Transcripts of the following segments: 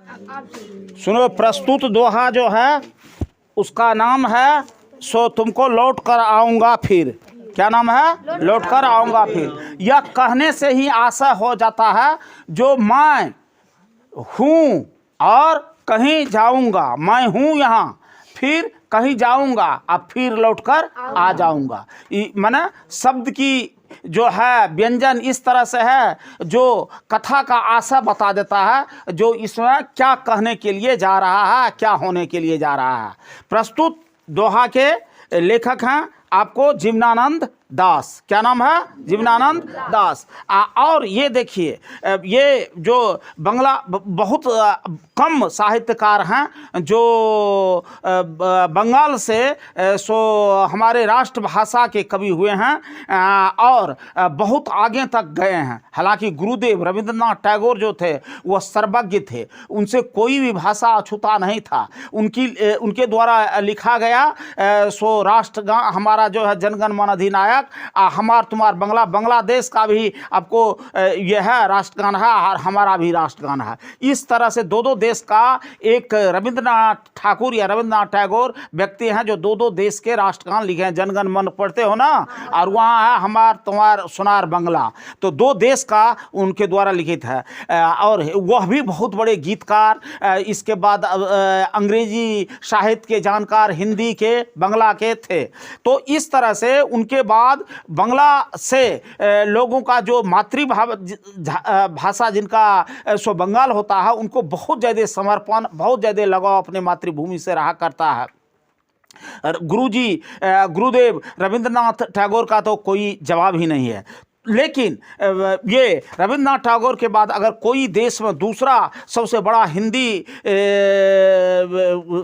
सुनो, प्रस्तुत दोहा जो है उसका नाम है सो तुमको लौट कर आऊँगा फिर। क्या नाम है? लौट कर आऊँगा फिर। यह कहने से ही आशा हो जाता है जो मैं हूँ और कहीं जाऊँगा, मैं हूँ यहाँ फिर कहीं जाऊँगा, अब फिर लौटकर आ जाऊँगा। माने शब्द की जो है व्यंजन इस तरह से है जो कथा का आशा बता देता है, जो इसमें क्या कहने के लिए जा रहा है, क्या होने के लिए जा रहा है। प्रस्तुत दोहा के लेखक हैं आपको जीवनानंद दास। क्या नाम है? जीवनानंद दास। और ये देखिए, ये जो बंगला बहुत कम साहित्यकार हैं जो बंगाल से सो हमारे राष्ट्रभाषा के कवि हुए हैं और बहुत आगे तक गए हैं। हालांकि गुरुदेव रविंद्रनाथ टैगोर जो थे वह सर्वज्ञ थे, उनसे कोई भी भाषा अछूता नहीं था। उनके द्वारा लिखा गया सो राष्ट्रगान हमारा जो है जनगण मन अधिनायक, हमार तुम्हार बांग्लादेश का भी आपको यह है राष्ट्रगान है और हमारा भी राष्ट्रगान है। इस तरह से दो दो देश का एक रविंद्रनाथ ठाकुर या रविंद्रनाथ टैगोर व्यक्ति हैं जो दो दो देश के राष्ट्रगान लिखे हैं। जनगण मन पढ़ते हो ना, और वहाँ है हमार तुम्हार सोनार बंगला, तो दो देश का उनके द्वारा लिखित है। और वह भी बहुत बड़े गीतकार, इसके बाद अंग्रेजी साहित्य के जानकार, हिंदी के बंगला के थे। तो इस तरह से उनके बाद बंगला से लोगों का जो भाषा जिनका सो बंगाल होता है, उनको बहुत ज़्यादा समर्पण, बहुत ज़्यादा लगाव अपने मातृभूमि से रहा करता है। गुरुदेव रविंद्रनाथ टैगोर का तो कोई जवाब ही नहीं है। लेकिन ये रविंद्रनाथ टैगोर के बाद अगर कोई देश में दूसरा सबसे बड़ा हिंदी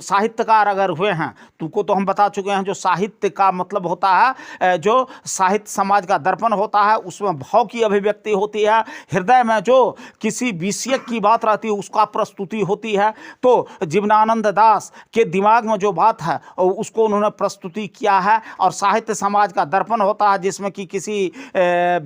साहित्यकार अगर हुए हैं, तुमको तो हम बता चुके हैं जो साहित्य का मतलब होता है, जो साहित्य समाज का दर्पण होता है, उसमें भाव की अभिव्यक्ति होती है, हृदय में जो किसी विषय की बात रहती है उसका प्रस्तुति होती है। तो जीवनानंद दास के दिमाग में जो बात है उसको उन्होंने प्रस्तुति किया है। और साहित्य समाज का दर्पण होता है जिसमें कि किसी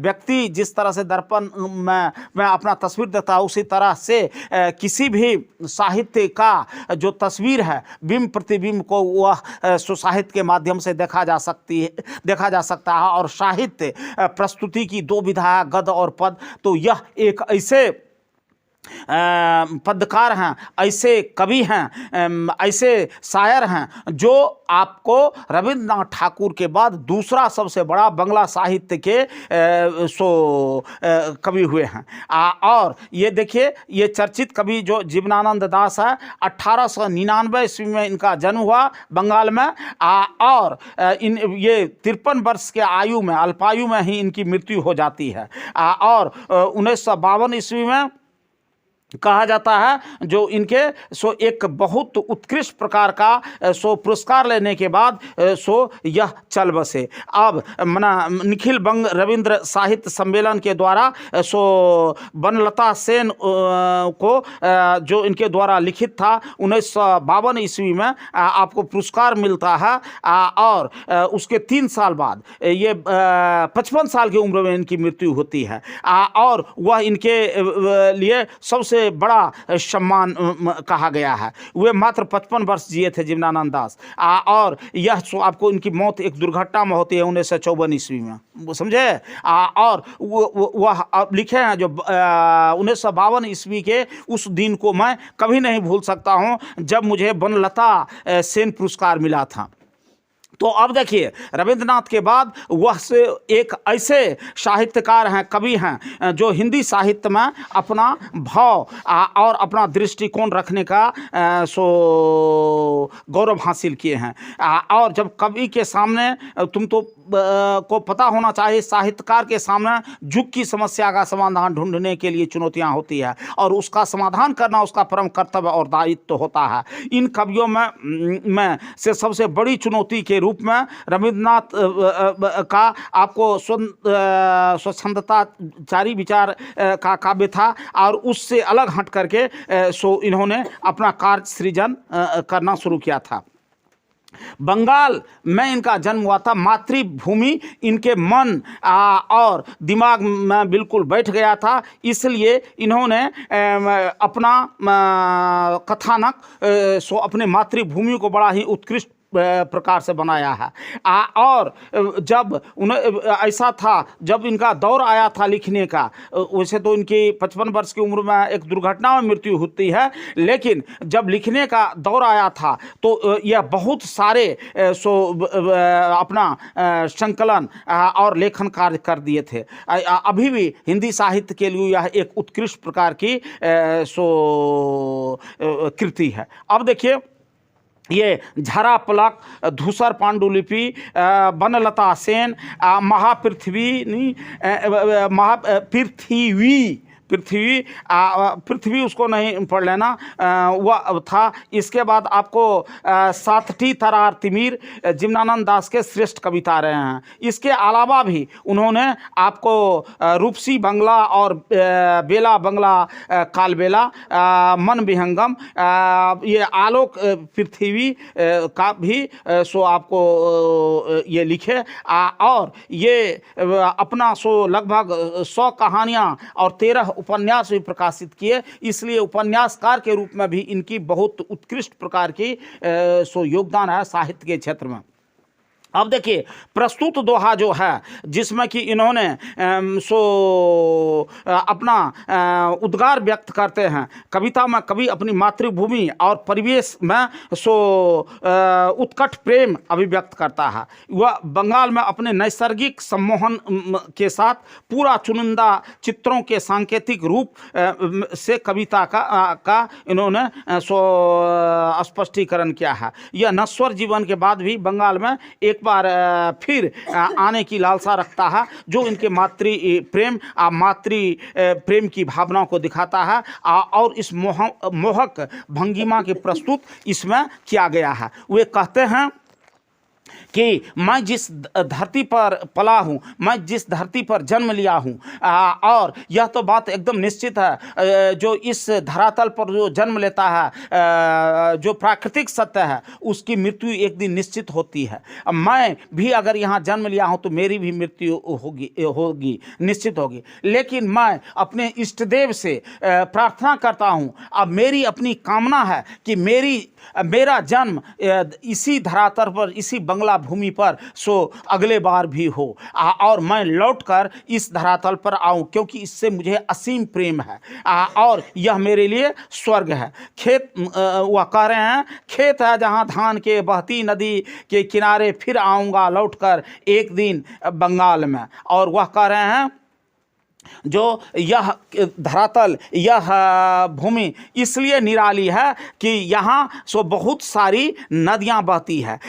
व्यक्ति जिस तरह से दर्पण में अपना तस्वीर देता है, उसी तरह से किसी भी साहित्य का जो तस्वीर है, बिंब प्रतिबिंब को वह साहित्य के माध्यम से देखा जा सकता है। और साहित्य प्रस्तुति की दो विधा है, गद्य और पद। तो यह एक ऐसे पदकार हैं, ऐसे कवि हैं, ऐसे शायर हैं जो आपको रविंद्रनाथ ठाकुर के बाद दूसरा सबसे बड़ा बंगला साहित्य के कवि हुए हैं। और ये देखिए, ये चर्चित कवि जो जीवनानंद दास है, 1899 ईस्वी में इनका जन्म हुआ बंगाल में। और ये 53 वर्ष के आयु में, अल्पायु में ही इनकी मृत्यु हो जाती है। और 1952 ईस्वी में कहा जाता है जो इनके एक बहुत उत्कृष्ट प्रकार का पुरस्कार लेने के बाद यह चल बसे। अब निखिल बंग रविंद्र साहित्य सम्मेलन के द्वारा बनलता सेन को जो इनके द्वारा लिखित था 1952 ईस्वी में आपको पुरस्कार मिलता है। और उसके 3 साल बाद ये 55 साल की उम्र में इनकी मृत्यु होती है। और वह इनके लिए सबसे बड़ा सम्मान कहा गया है। वे मात्र 55 वर्ष जिए थे जीवनानंद दास। और यह आपको इनकी मौत एक दुर्घटना में होती है 1954 ईस्वी में, समझे। और वह लिखे हैं जो 1952 ईस्वी के उस दिन को मैं कभी नहीं भूल सकता हूँ जब मुझे बनलता सेन पुरस्कार मिला था। तो अब देखिए, रविंद्रनाथ के बाद वह से एक ऐसे साहित्यकार हैं, कवि हैं जो हिंदी साहित्य में अपना भाव और अपना दृष्टिकोण रखने का गौरव हासिल किए हैं। और जब कवि के सामने तुम तो को पता होना चाहिए, साहित्यकार के सामने युग की समस्या का समाधान ढूंढने के लिए चुनौतियां होती है और उसका समाधान करना उसका परम कर्तव्य और दायित्व होता है। इन कवियों में से सबसे बड़ी चुनौती के रूप में रविंद्रनाथ का आपको स्वच्छंदताचारी विचार का काव्य था। और उससे अलग हट करके इन्होंने अपना कार्य सृजन करना शुरू किया था। बंगाल में इनका जन्म हुआ था। मातृभूमि इनके मन और दिमाग में बिल्कुल बैठ गया था, इसलिए इन्होंने अपना कथानक सो अपने मातृभूमि को बड़ा ही उत्कृष्ट प्रकार से बनाया है। और जब उन्हें ऐसा था, जब इनका दौर आया था लिखने का, वैसे तो इनकी 55 वर्ष की उम्र में एक दुर्घटना में मृत्यु होती है, लेकिन जब लिखने का दौर आया था तो यह बहुत सारे अपना संकलन और लेखन कार्य कर दिए थे। अभी भी हिंदी साहित्य के लिए यह एक उत्कृष्ट प्रकार की कृति है। अब देखिए, ये झरा पलक, धूसर पांडुलिपि, बनलता सेन, पृथ्वी उसको नहीं पढ़ लेना, वह था। इसके बाद आपको साथटी तरार तिमिर, जिवनानंद दास के श्रेष्ठ कविता रहे हैं। इसके अलावा भी उन्होंने आपको रूपसी बंगला और बेला बंगला कालबेला, मन विहंगम, ये आलोक पृथ्वी का भी आपको ये लिखे। और ये अपना लगभग 100 कहानियाँ और 13 उपन्यास भी प्रकाशित किए, इसलिए उपन्यासकार के रूप में भी इनकी बहुत उत्कृष्ट प्रकार की योगदान है साहित्य के क्षेत्र में। अब देखिए, प्रस्तुत दोहा जो है, जिसमें कि इन्होंने अपना उद्गार व्यक्त करते हैं। कविता में कवि अपनी मातृभूमि और परिवेश में उत्कट प्रेम अभिव्यक्त करता है। वह बंगाल में अपने नैसर्गिक सम्मोहन के साथ पूरा चुनिंदा चित्रों के सांकेतिक रूप से कविता का इन्होंने स्पष्टीकरण किया है। यह नश्वर जीवन के बाद भी बंगाल में एक बार फिर आने की लालसा रखता है, जो इनके मातृ प्रेम की भावनाओं को दिखाता है। और इस मोहक भंगिमा के प्रस्तुत इसमें किया गया है। वे कहते हैं कि मैं जिस धरती पर पला हूँ, मैं जिस धरती पर जन्म लिया हूँ, और यह तो बात एकदम निश्चित है, जो इस धरातल पर जो जन्म लेता है, जो प्राकृतिक सत्य है, उसकी मृत्यु एक दिन निश्चित होती है। मैं भी अगर यहाँ जन्म लिया हूँ तो मेरी भी मृत्यु होगी, निश्चित होगी। लेकिन मैं अपने इष्ट देव से प्रार्थना करता हूँ, अब मेरी अपनी कामना है कि मेरा जन्म इसी धरातल पर, इसी बंगला भूमि पर अगले बार भी हो, और मैं लौटकर इस धरातल पर आऊं, क्योंकि इससे मुझे असीम प्रेम है, और यह मेरे लिए स्वर्ग है। खेत, वह कह रहे हैं, खेत है जहां धान के बहती नदी के किनारे, फिर आऊंगा लौटकर एक दिन बंगाल में। और वह कह रहे हैं, जो यह धरातल, यह भूमि इसलिए निराली है कि यहाँ बहुत सारी नदियाँ बहती है,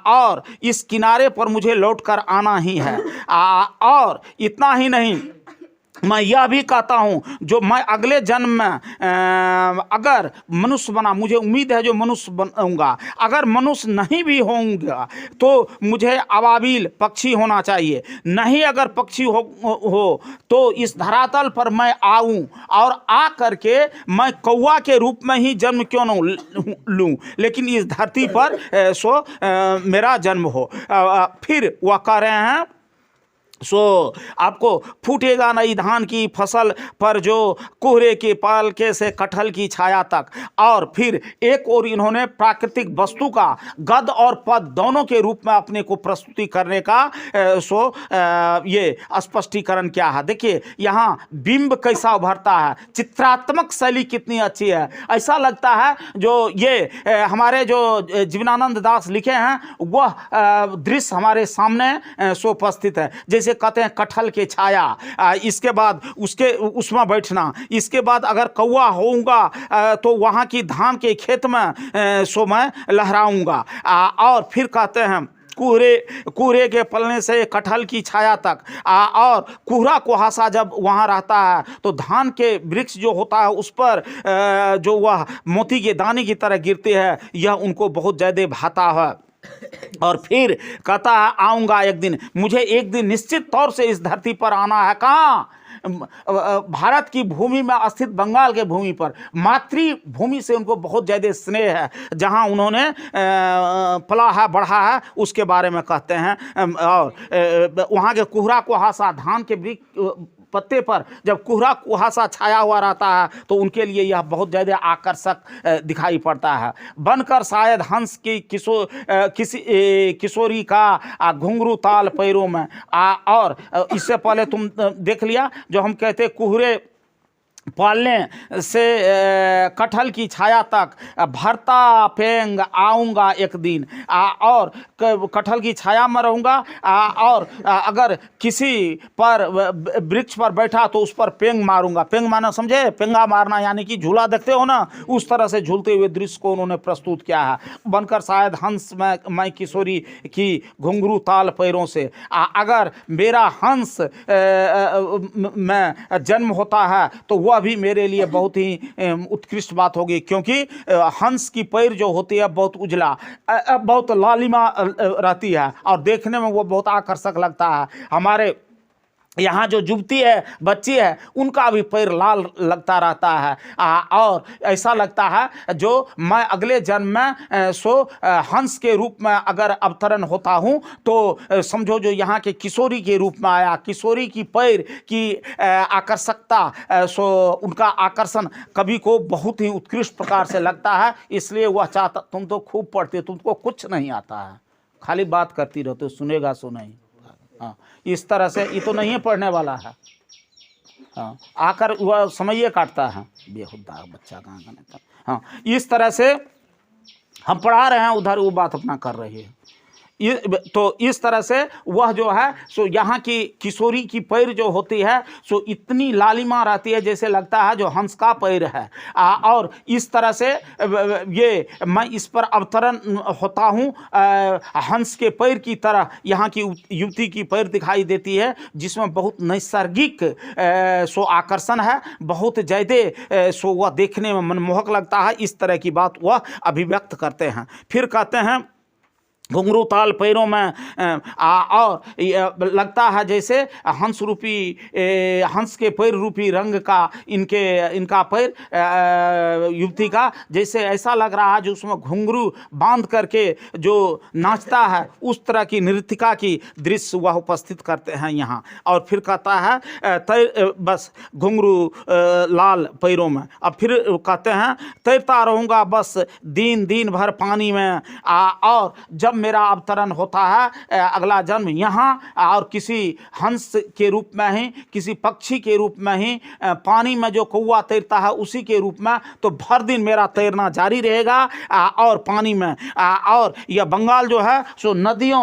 और इस किनारे पर मुझे लौटकर आना ही है। और इतना ही नहीं, मैं यह भी कहता हूँ, जो मैं अगले जन्म में अगर मनुष्य बना, मुझे उम्मीद है जो मनुष्य बनूंगा, अगर मनुष्य नहीं भी होऊंगा तो मुझे अबाबिल पक्षी होना चाहिए, नहीं अगर पक्षी हो तो इस धरातल पर मैं आऊँ, और आ करके मैं कौवा के रूप में ही जन्म क्यों न लूँ, लेकिन इस धरती पर मेरा जन्म हो। फिर वह कह रहे हैं, आपको फूटेगा नई धान की फसल पर, जो कोहरे के पालके से कटहल की छाया तक। और फिर एक और इन्होंने प्राकृतिक वस्तु का गद और पद दोनों के रूप में अपने को प्रस्तुति करने का ये स्पष्टीकरण क्या है। देखिए, यहाँ बिंब कैसा उभरता है, चित्रात्मक शैली कितनी अच्छी है। ऐसा लगता है जो ये हमारे जो जीवनानंद दास लिखे हैं, वह दृश्य हमारे सामने उपस्थित है। जैसे कहते हैं कटहल के छाया, इसके बाद उसमें बैठना, इसके बाद अगर कौवा होऊंगा तो वहाँ की धान के खेत में मैं लहराऊंगा। और फिर कहते हैं कोहरे के पलने से कटहल की छाया तक, और कोहरा कुहासा जब वहाँ रहता है तो धान के वृक्ष जो होता है उस पर जो वह मोती के दाने की तरह गिरते हैं, यह उनको बहुत ज़्यादा भाता है। और फिर कहता है, आऊँगा एक दिन, मुझे एक दिन निश्चित तौर से इस धरती पर आना है। कहाँ? भारत की भूमि में स्थित बंगाल के भूमि पर मातृभूमि से उनको बहुत ज़्यादा स्नेह है, जहां उन्होंने पला है बढ़ा है उसके बारे में कहते हैं। और वहाँ के कोहरा कुहासा, धान के वृक्ष पत्ते पर जब कोहरा कुहासा छाया हुआ रहता है तो उनके लिए यह बहुत ज़्यादा आकर्षक दिखाई पड़ता है। बनकर शायद हंस की किशोरी का घुंघरू ताल पैरों में और इससे पहले तुम देख लिया जो हम कहते कोहरे पालने से कटहल की छाया तक भरता पेंग आऊँगा एक दिन, और कटहल की छाया में रहूँगा, और अगर किसी पर वृक्ष पर बैठा तो उस पर पेंग मारूंगा। पेंग मारना समझे, पेंगा मारना यानी कि झूला देखते हो ना, उस तरह से झूलते हुए दृश्य को उन्होंने प्रस्तुत किया है। बनकर शायद हंस मैं किशोरी की घुंघरू ताल पैरों से, अगर मेरा हंस में जन्म होता है तो वह भी मेरे लिए बहुत ही उत्कृष्ट बात होगी, क्योंकि हंस की पैर जो होती है बहुत उजला, बहुत लालिमा रहती है और देखने में वो बहुत आकर्षक लगता है। हमारे यहाँ जो युवती है, बच्ची है, उनका भी पैर लाल लगता रहता है, और ऐसा लगता है जो मैं अगले जन्म में हंस के रूप में अगर अवतरण होता हूँ तो समझो जो यहाँ के किशोरी के रूप में आया। किशोरी की पैर की आकर्षकता उनका आकर्षण कवि को बहुत ही उत्कृष्ट प्रकार से लगता है, इसलिए वह चाहता, तुम तो खूब पढ़ते हो, तुमको कुछ नहीं आता है, खाली बात करती रहते हो, सुनेगा सो नहीं। हाँ, इस तरह से ये तो नहीं पढ़ने वाला है। हाँ, आकर वह समय काटता है, बेहुदा बच्चा कहाँ का। हाँ, इस तरह से हम पढ़ा रहे हैं, उधर वो बात अपना कर रही है। तो इस तरह से वह जो है सो यहाँ की किशोरी की पैर जो होती है सो इतनी लालिमा रहती है जैसे लगता है जो हंस का पैर है। और इस तरह से ये मैं इस पर अवतरण होता हूँ, हंस के पैर की तरह यहाँ की युवती की पैर दिखाई देती है, जिसमें बहुत नैसर्गिक सो आकर्षण है, बहुत ज़्यादा सो वह देखने में मनमोहक लगता है। इस तरह की बात वह अभिव्यक्त करते हैं। फिर कहते हैं घुंघरू ताल पैरों में, और लगता है जैसे हंस रूपी हंस के पैर रूपी रंग का इनका पैर युवती का, जैसे ऐसा लग रहा है जो उसमें घुंघरू बांध करके जो नाचता है उस तरह की नृत्यिका की दृश्य वह उपस्थित करते हैं यहाँ। और फिर कहता है बस घुंघरू लाल पैरों में। अब फिर कहते हैं तैरता रहूँगा बस दिन दिन भर पानी में, और जब मेरा अवतरण होता है अगला जन्म यहाँ और किसी हंस के रूप में ही, किसी पक्षी के रूप में ही, पानी में जो कौवा तैरता है उसी के रूप में, तो भर दिन मेरा तैरना जारी रहेगा और पानी में। और यह बंगाल जो है सो नदियों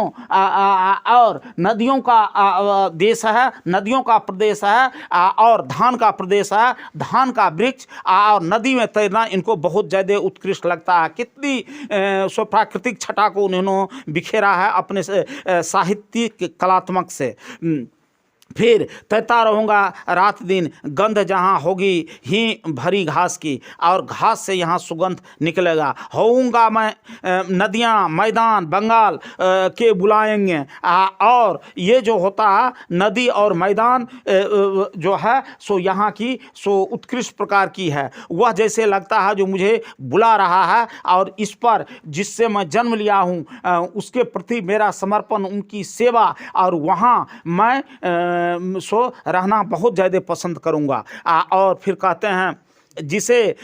और नदियों का देश है, नदियों का प्रदेश है, और धान का प्रदेश है, धान का वृक्ष और नदी में तैरना इनको बहुत ज़्यादा उत्कृष्ट लगता है। कितनी सो प्राकृतिक छटा को उन्होंने बिखेरा है अपने साहित्यिक कलात्मक से। फिर तैरता रहूँगा रात दिन, गंध जहाँ होगी ही भरी घास की, और घास से यहाँ सुगंध निकलेगा। होऊंगा मैं नदियाँ मैदान बंगाल के बुलाएंगे। और ये जो होता है नदी और मैदान जो है सो यहाँ की सो उत्कृष्ट प्रकार की है, वह जैसे लगता है जो मुझे बुला रहा है, और इस पर जिससे मैं जन्म लिया हूँ उसके प्रति मेरा समर्पण, उनकी सेवा, और वहाँ मैं सो रहना बहुत ज़्यादा पसंद करूँगा। और फिर कहते हैं जिसे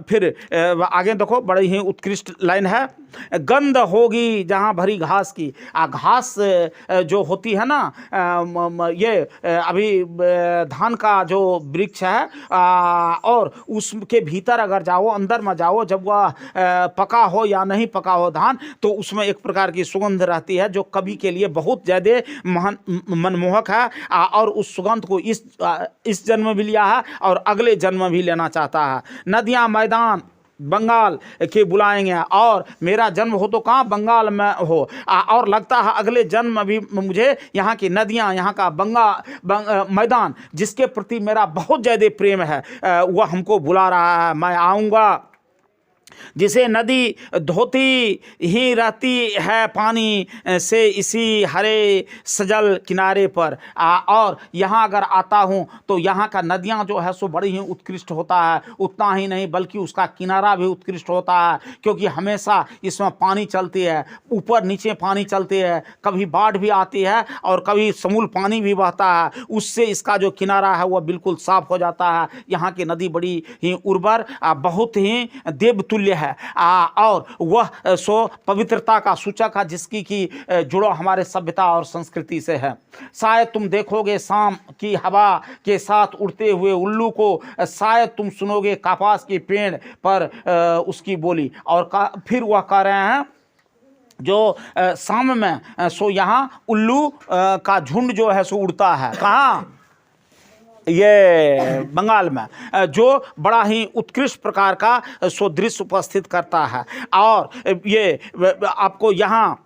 फिर आगे देखो बड़ी ही उत्कृष्ट लाइन है, गंध होगी जहाँ भरी घास की। घास जो होती है ना, ये अभी धान का जो वृक्ष है, और उसके भीतर अगर जाओ, अंदर में जाओ, जब वह पका हो या नहीं पका हो धान, तो उसमें एक प्रकार की सुगंध रहती है जो कवि के लिए बहुत ज़्यादा मनमोहक है, और उस सुगंध को इस जन्म भी लिया है और अगले जन्म भी लेना चाहता है। नदियाँ मैदान बंगाल के बुलाएंगे, और मेरा जन्म हो तो कहाँ बंगाल में हो, और लगता है अगले जन्म में भी मुझे यहाँ की नदियाँ, यहाँ का मैदान जिसके प्रति मेरा बहुत ज़्यादा प्रेम है वह हमको बुला रहा है। मैं आऊँगा जिसे नदी धोती ही रहती है पानी से इसी हरे सजल किनारे पर। और यहाँ अगर आता हूँ तो यहाँ का नदियाँ जो है सो बड़ी ही उत्कृष्ट होता है। उतना ही नहीं बल्कि उसका किनारा भी उत्कृष्ट होता है, क्योंकि हमेशा इसमें पानी चलती है, ऊपर नीचे पानी चलती है, कभी बाढ़ भी आती है और कभी समूल पानी भी बहता है। उससे इसका जो किनारा है वह बिल्कुल साफ हो जाता है। यहाँ की नदी बड़ी ही उर्वर, बहुत ही देवतुल्य है और वह सो पवित्रता का सूचक है, जिसकी की जुड़ो हमारे सभ्यता और संस्कृति से है। शायद तुम देखोगे शाम की हवा के साथ उड़ते हुए उल्लू को, शायद तुम सुनोगे कपास के पेड़ पर उसकी बोली। और फिर वह कह रहे हैं जो शाम में सो यहाँ उल्लू का झुंड जो है सो उड़ता है। कहाँ? ये बंगाल में, जो बड़ा ही उत्कृष्ट प्रकार का सो दृश्य उपस्थित करता है। और ये आपको यहाँ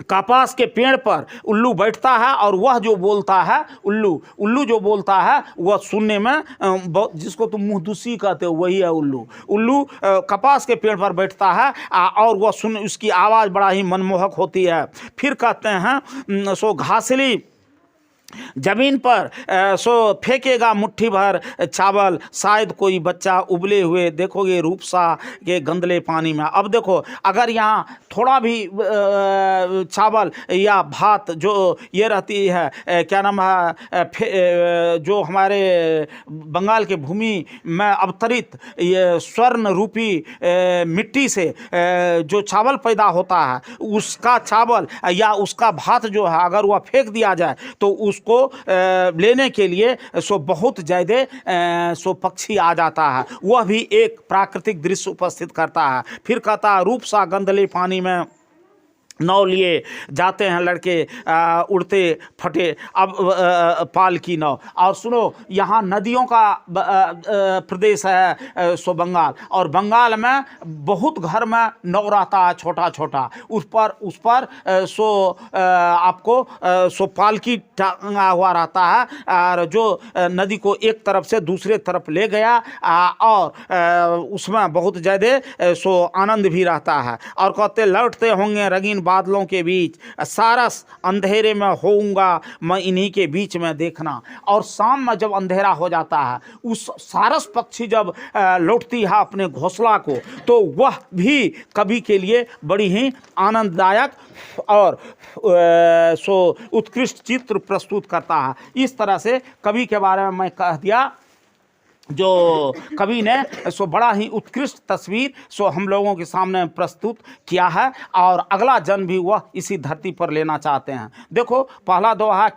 कपास के पेड़ पर उल्लू बैठता है और वह जो बोलता है, उल्लू जो बोलता है वह सुनने में जिसको तुम मुंहदुसी कहते हो वही है उल्लू कपास के पेड़ पर बैठता है और वह उसकी आवाज़ बड़ा ही मनमोहक होती है। फिर कहते हैं सो घासली जमीन पर सो फेंकेगा मुट्ठी भर चावल, शायद कोई बच्चा उबले हुए देखोगे रूपसा के गंदले पानी में। अब देखो, अगर यहाँ थोड़ा भी चावल या भात जो ये रहती है, क्या नाम है, जो हमारे बंगाल के भूमि में अवतरित ये स्वर्ण रूपी मिट्टी से जो चावल पैदा होता है, उसका चावल या उसका भात जो है अगर वह फेंक दिया जाए तो उसको लेने के लिए सो बहुत ज़्यादा सो पक्षी आ जाता है। वह भी एक प्राकृतिक दृश्य उपस्थित करता है। फिर कहता है रूप सा गंदले पानी में नाव लिए जाते हैं लड़के उड़ते फटे अब पाल की नाव। और सुनो, यहाँ नदियों का प्रदेश है सो बंगाल, और बंगाल में बहुत घर में नाव रहता है छोटा छोटा। उस पर सो आपको सो पालकी टांगा हुआ रहता है, और जो नदी को एक तरफ से दूसरे तरफ ले गया और उसमें बहुत ज़्यादा सो आनंद भी रहता है। और कहते लौटते होंगे रंगीन बादलों के बीच, सारस अंधेरे में होऊंगा मैं इन्हीं के बीच में देखना। और शाम में जब अंधेरा हो जाता है, उस सारस पक्षी जब लौटती है अपने घोंसला को, तो वह भी कवि के लिए बड़ी ही आनंददायक और सो उत्कृष्ट चित्र प्रस्तुत करता है। इस तरह से कवि के बारे में मैं कह दिया। जो कवि ने सो बड़ा ही उत्कृष्ट तस्वीर सो हम लोगों के सामने प्रस्तुत किया है, और अगला जन्म भी वह इसी धरती पर लेना चाहते हैं। देखो, पहला दोहा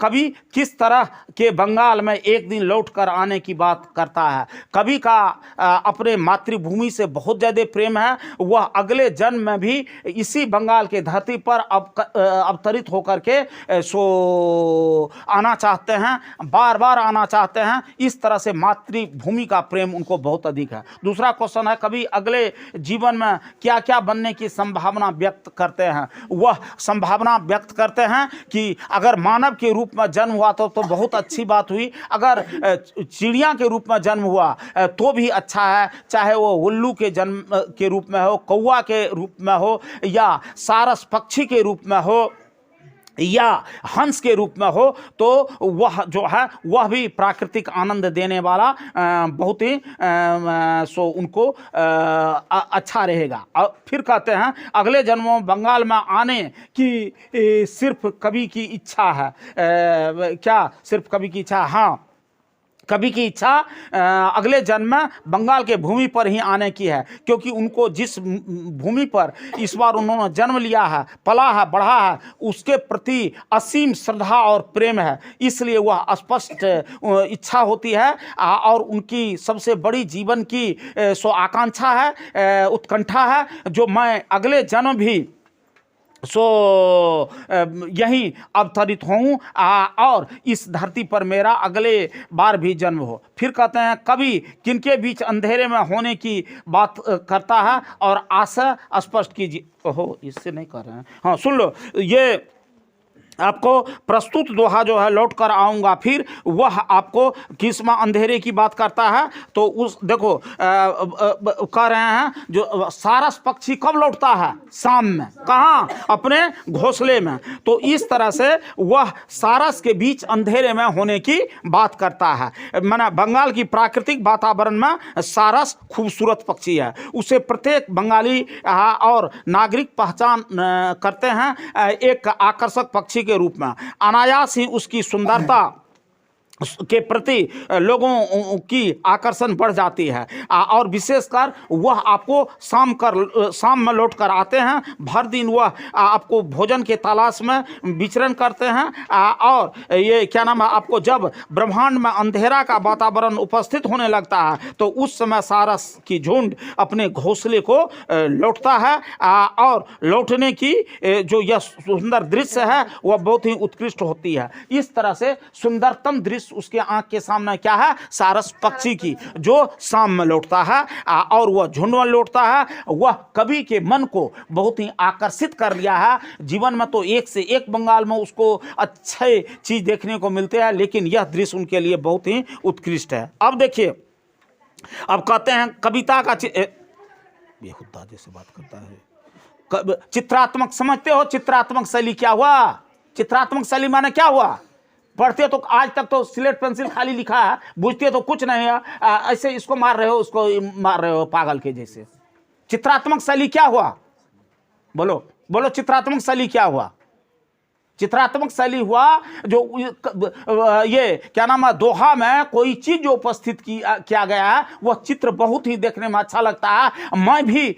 कवि किस तरह के बंगाल में एक दिन लौट कर आने की बात करता है। कवि का अपने मातृभूमि से बहुत ज़्यादा प्रेम है। वह अगले जन्म में भी इसी बंगाल के धरती पर अवतरित होकर के सो आना चाहते हैं, बार बार आना चाहते हैं। इस तरह से मातृभूमि का प्रेम उनको बहुत अधिक है। दूसरा क्वेश्चन है, कभी अगले जीवन में क्या क्या बनने की संभावना व्यक्त करते हैं। वह संभावना व्यक्त करते हैं कि अगर मानव के रूप में जन्म हुआ तो बहुत अच्छी बात हुई, अगर चिड़िया के रूप में जन्म हुआ तो भी अच्छा है, चाहे वो उल्लू के जन्म के रूप में हो, कौवा के रूप में हो, या सारस पक्षी के रूप में हो, या हंस के रूप में हो, तो वह जो है वह भी प्राकृतिक आनंद देने वाला बहुत ही सो उनको अच्छा रहेगा। और फिर कहते हैं अगले जन्मों में बंगाल में आने की सिर्फ कवि की इच्छा है। क्या सिर्फ कवि की इच्छा? हाँ, कवि की इच्छा अगले जन्म में बंगाल के भूमि पर ही आने की है, क्योंकि उनको जिस भूमि पर इस बार उन्होंने जन्म लिया है, पला है, बढ़ा है, उसके प्रति असीम श्रद्धा और प्रेम है। इसलिए वह स्पष्ट इच्छा होती है और उनकी सबसे बड़ी जीवन की सो आकांक्षा है, उत्कंठा है, जो मैं अगले जन्म भी सो यहीं अवतरित हूँ और इस धरती पर मेरा अगले बार भी जन्म हो। फिर कहते हैं कवि किनके बीच अंधेरे में होने की बात करता है और आशा स्पष्ट कीजिए। ओहो, इससे नहीं कर रहे हैं। हाँ, सुन लो, ये आपको प्रस्तुत दोहा जो है लौट कर आऊँगा फिर, वह आपको किस्मा अंधेरे की बात करता है। तो उस देखो कह रहे हैं जो सारस पक्षी कब लौटता है? शाम में। कहाँ? अपने घोंसले में। तो इस तरह से वह सारस के बीच अंधेरे में होने की बात करता है। माना बंगाल की प्राकृतिक वातावरण में सारस खूबसूरत पक्षी है, उसे प्रत्येक बंगाली और नागरिक पहचान करते हैं एक आकर्षक पक्षी के रूप में। अनायास ही उसकी सुंदरता के प्रति लोगों की आकर्षण बढ़ जाती है और विशेषकर वह आपको शाम में लौट कर आते हैं। भर दिन वह आपको भोजन के तलाश में विचरण करते हैं और ये क्या नाम है, आपको जब ब्रह्मांड में अंधेरा का वातावरण उपस्थित होने लगता है तो उस समय सारस की झुंड अपने घोंसले को लौटता है और लौटने की जो यह सुंदर दृश्य है वह बहुत ही उत्कृष्ट होती है। इस तरह से सुंदरतम दृश्य उसके आंख के सामने क्या है? सारस पक्षी की, जो शाम में लौटता है और वह झुंड में लौटता है। वह कवि के मन को बहुत ही आकर्षित कर लिया है। जीवन में तो एक से एक बंगाल में उसको अच्छे चीज देखने को मिलते हैं, लेकिन यह दृश्य उनके लिए बहुत ही उत्कृष्ट है। अब देखिए, अब कहते हैं कविता का बेहुदा जैसे बात करता है। चित्रात्मक समझते हो? चित्रात्मक शैली क्या हुआ? चित्रात्मक शैली माने क्या हुआ? पढ़ते तो आज तक तो स्लेट पेंसिल खाली लिखा है, बुझते तो कुछ नहीं है, ऐसे इसको मार रहे हो उसको मार रहे हो पागल के जैसे। चित्रात्मक शैली क्या हुआ? बोलो बोलो, चित्रात्मक शैली क्या हुआ? चित्रात्मक शैली हुआ जो ये क्या नाम है, दोहा में कोई चीज जो उपस्थित किया गया है वह चित्र बहुत ही देखने में अच्छा लगता है। मैं भी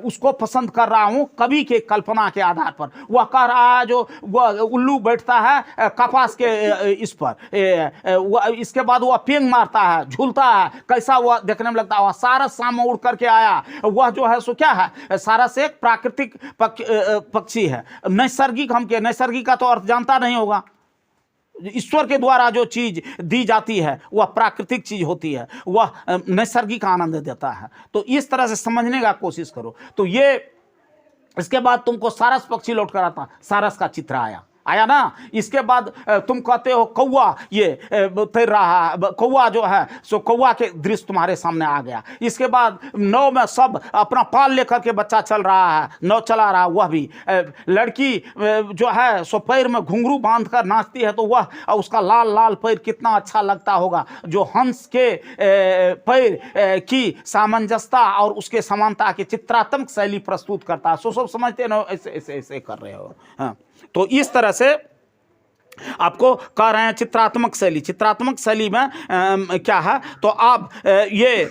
उसको पसंद कर रहा हूं कवि के कल्पना के आधार पर। वह कह रहा है जो वह उल्लू बैठता है कपास के इस पर, इसके बाद वह पेंग मारता है, झूलता है, कैसा वह देखने में लगता है। वह सारस शाम में उड़ करके आया, वह जो है सो क्या है, सारस एक प्राकृतिक पक्षी है। नैसर्गिक हम के नैसर्गिक का तो अर्थ जानता नहीं होगा। ईश्वर के द्वारा जो चीज दी जाती है वह प्राकृतिक चीज होती है, वह नैसर्गिक आनंद देता है। तो इस तरह से समझने का कोशिश करो। तो ये इसके बाद तुमको सारस पक्षी लौट कर आता, सारस का चित्र आया ना। इसके बाद तुम कहते हो कौवा ये तैर रहा है, कौवा जो है सो कौवा के दृश्य तुम्हारे सामने आ गया। इसके बाद नाव में सब अपना पाल लेकर के बच्चा चल रहा है, नाव चला रहा है। वह भी लड़की जो है सो पैर में घुंघरू बांध कर नाचती है, तो वह उसका लाल लाल पैर कितना अच्छा लगता होगा, जो हंस के पैर की सामंजस्यता और उसके समानता की चित्रात्मक शैली प्रस्तुत करता है। सो सब समझते ना, ऐसे ऐसे ऐसे कर रहे हो। हाँ, तो इस तरह से आपको कह रहे हैं चित्रात्मक शैली। चित्रात्मक शैली में क्या है, तो आप ये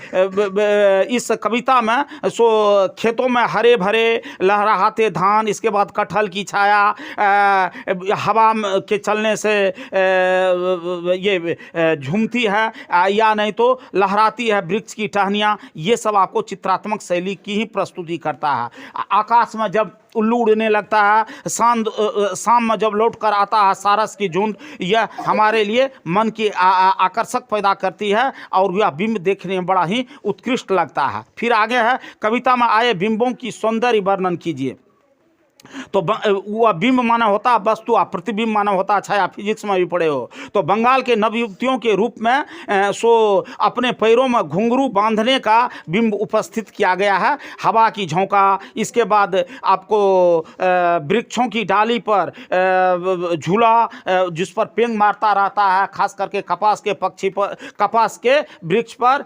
इस कविता में सो खेतों में हरे भरे लहराते धान, इसके बाद कटहल की छाया, हवा के चलने से ये झूमती है या नहीं तो लहराती है वृक्ष की टहनियाँ, ये सब आपको चित्रात्मक शैली की ही प्रस्तुति करता है। आकाश में जब उल्लू उड़ने लगता है, शाम में जब लौट कर आता है सारस की झुंड, यह हमारे लिए मन की आकर्षक पैदा करती है और यह बिंब देखने में बड़ा ही उत्कृष्ट लगता है। फिर आगे है, कविता में आए बिंबों की सौंदर्य वर्णन कीजिए। तो वह बिंब माना होता वस्तु, प्रतिबिंब माना होता छाया, फिजिक्स में भी पढ़े हो। तो बंगाल के नवयुवतियों के रूप में सो अपने पैरों में घुंघरू बांधने का बिंब उपस्थित किया गया है। हवा की झोंका, इसके बाद आपको वृक्षों की डाली पर झूला जिस पर पेंग मारता रहता है, खास करके कपास के पक्षी पर, कपास के वृक्ष पर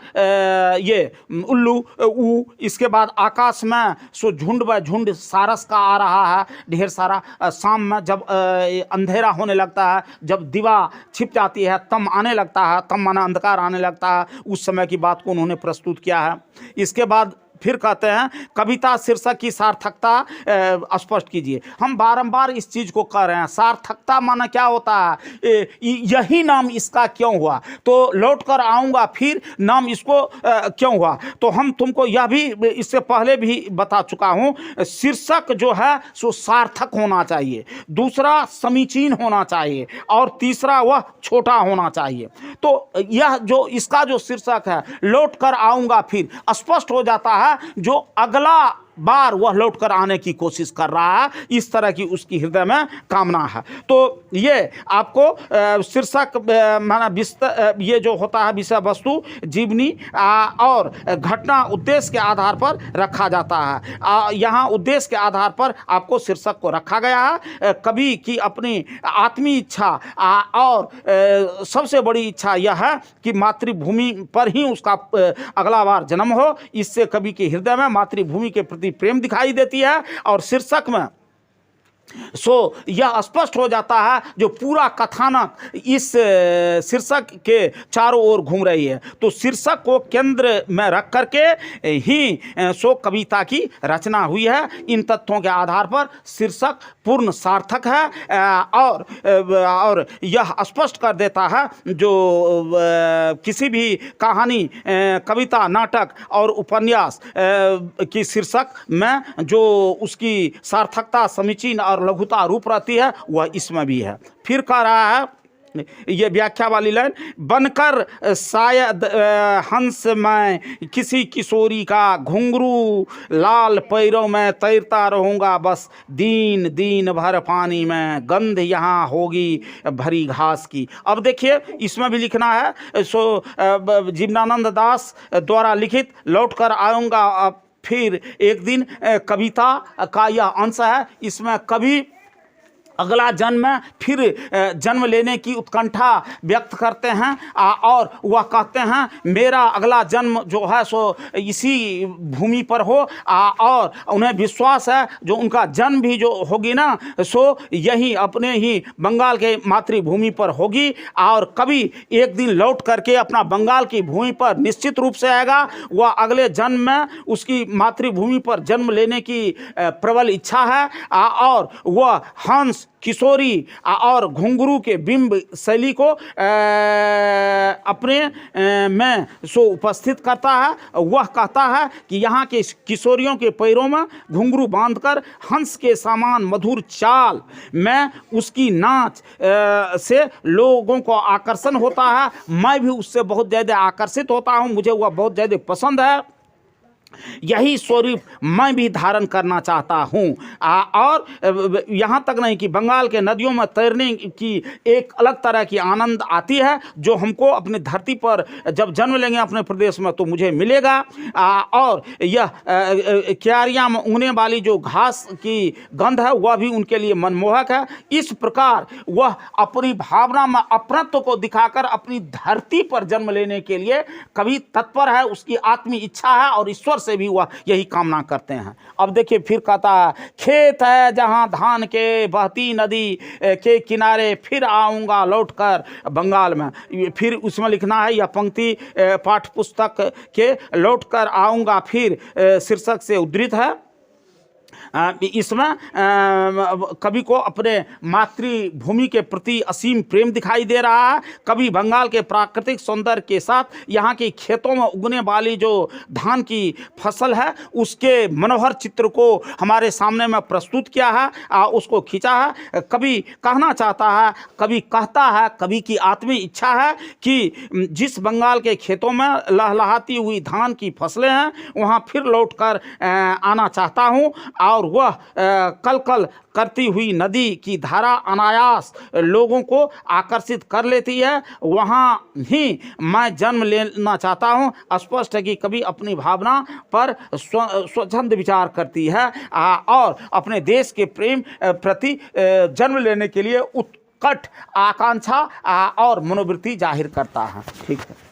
ये उल्लू। इसके बाद आकाश में सो झुंड व झुंड सारस का आ रहा है ढेर सारा। शाम में जब अंधेरा होने लगता है, जब दिवा छिप जाती है, तम आने लगता है, तम माना अंधकार आने लगता है, उस समय की बात को उन्होंने प्रस्तुत किया है। इसके बाद फिर कहते हैं कविता शीर्षक की सार्थकता स्पष्ट कीजिए। हम बारंबार इस चीज को कह रहे हैं, सार्थकता माना क्या होता है, यही नाम इसका क्यों हुआ, तो लौट कर आऊँगा फिर नाम इसको क्यों हुआ। तो हम तुमको यह भी इससे पहले भी बता चुका हूँ, शीर्षक जो है सो सार्थक होना चाहिए, दूसरा समीचीन होना चाहिए और तीसरा वह छोटा होना चाहिए। तो यह जो इसका जो शीर्षक है लौट कर आऊँगा फिर, स्पष्ट हो जाता है जो अगला बार वह लौट कर आने की कोशिश कर रहा है, इस तरह की उसकी हृदय में कामना है। तो ये आपको शीर्षक माना ये जो होता है विषय वस्तु जीवनी और घटना उद्देश्य के आधार पर रखा जाता है। यहाँ उद्देश्य के आधार पर आपको शीर्षक को रखा गया है। कवि की अपनी आत्मीय इच्छा और सबसे बड़ी इच्छा यह है कि मातृभूमि पर ही उसका अगला बार जन्म हो। इससे कवि के हृदय में मातृभूमि के प्रति प्रेम दिखाई देती है और शीर्षक में यह स्पष्ट हो जाता है जो पूरा कथानक इस शीर्षक के चारों ओर घूम रही है। तो शीर्षक को केंद्र में रख करके ही कविता की रचना हुई है। इन तथ्यों के आधार पर शीर्षक पूर्ण सार्थक है और यह स्पष्ट कर देता है जो किसी भी कहानी, कविता, नाटक और उपन्यास की शीर्षक में जो उसकी सार्थकता, समीचीन और लघुता रूप रहती है, वह इसमें भी है। फिर कह रहा है ये व्याख्या वाली लाइन, बनकर शायद हंस मैं किसी किशोरी का घुंघरू लाल पैरों में तैरता रहूँगा बस दिन दिन भर पानी में, गंध यहाँ होगी भरी घास की। अब देखिए इसमें भी लिखना है जीवनानंद दास द्वारा लिखित लौट कर आऊँगा फिर एक दिन कविता का यह अंश है। इसमें कवि अगला जन्म में फिर जन्म लेने की उत्कंठा व्यक्त करते हैं और वह कहते हैं मेरा अगला जन्म जो है सो इसी भूमि पर हो और उन्हें विश्वास है जो उनका जन्म भी जो होगी ना सो यही अपने ही बंगाल के मातृभूमि पर होगी। और कभी एक दिन लौट करके अपना बंगाल की भूमि पर निश्चित रूप से आएगा। वह अगले जन्म में उसकी मातृभूमि पर जन्म लेने की प्रबल इच्छा है और वह हंस, किशोरी और घुंघरू के बिंब शैली को अपने में उपस्थित करता है। वह कहता है कि यहाँ के किशोरियों के पैरों में घुंघरू बांधकर हंस के समान मधुर चाल में उसकी नाच से लोगों को आकर्षण होता है। मैं भी उससे बहुत ज़्यादा आकर्षित होता हूँ, मुझे वह बहुत ज़्यादा पसंद है। यही स्वरूप मैं भी धारण करना चाहता हूँ। और यहाँ तक नहीं कि बंगाल के नदियों में तैरने की एक अलग तरह की आनंद आती है जो हमको अपनी धरती पर जब जन्म लेंगे अपने प्रदेश में तो मुझे मिलेगा। और यह क्यारियाँ में उगने वाली जो घास की गंध है वह भी उनके लिए मनमोहक है। इस प्रकार वह अपनी भावना में अपनत्व को दिखाकर अपनी धरती पर जन्म लेने के लिए कभी तत्पर है, उसकी आत्मीय इच्छा है और ईश्वर से भी वह यही कामना करते हैं। अब देखिए फिर कहता है, खेत है जहां धान के बहती नदी के किनारे फिर आऊंगा लौटकर बंगाल में। फिर उसमें लिखना है यह पंक्ति पाठ्य पुस्तक के लौटकर आऊंगा फिर शीर्षक से उद्धृत है। इसमें कवि को अपने मातृभूमि के प्रति असीम प्रेम दिखाई दे रहा है। कवि बंगाल के प्राकृतिक सौंदर्य के साथ यहाँ के खेतों में उगने वाली जो धान की फसल है उसके मनोहर चित्र को हमारे सामने में प्रस्तुत किया है, उसको खींचा है। कवि कहना चाहता है, कवि कहता है, कवि की आत्मीय इच्छा है कि जिस बंगाल के खेतों में लहलहाती हुई धान की फसलें हैं वहाँ फिर लौटकर आना चाहता हूँ और वह कल कल करती हुई नदी की धारा अनायास लोगों को आकर्षित कर लेती है, वहाँ ही मैं जन्म लेना चाहता हूँ। स्पष्ट है कि कभी अपनी भावना पर स्वच्छंद विचार करती है और अपने देश के प्रेम प्रति जन्म लेने के लिए उत्कट आकांक्षा और मनोवृत्ति जाहिर करता है। ठीक है,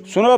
सुनो।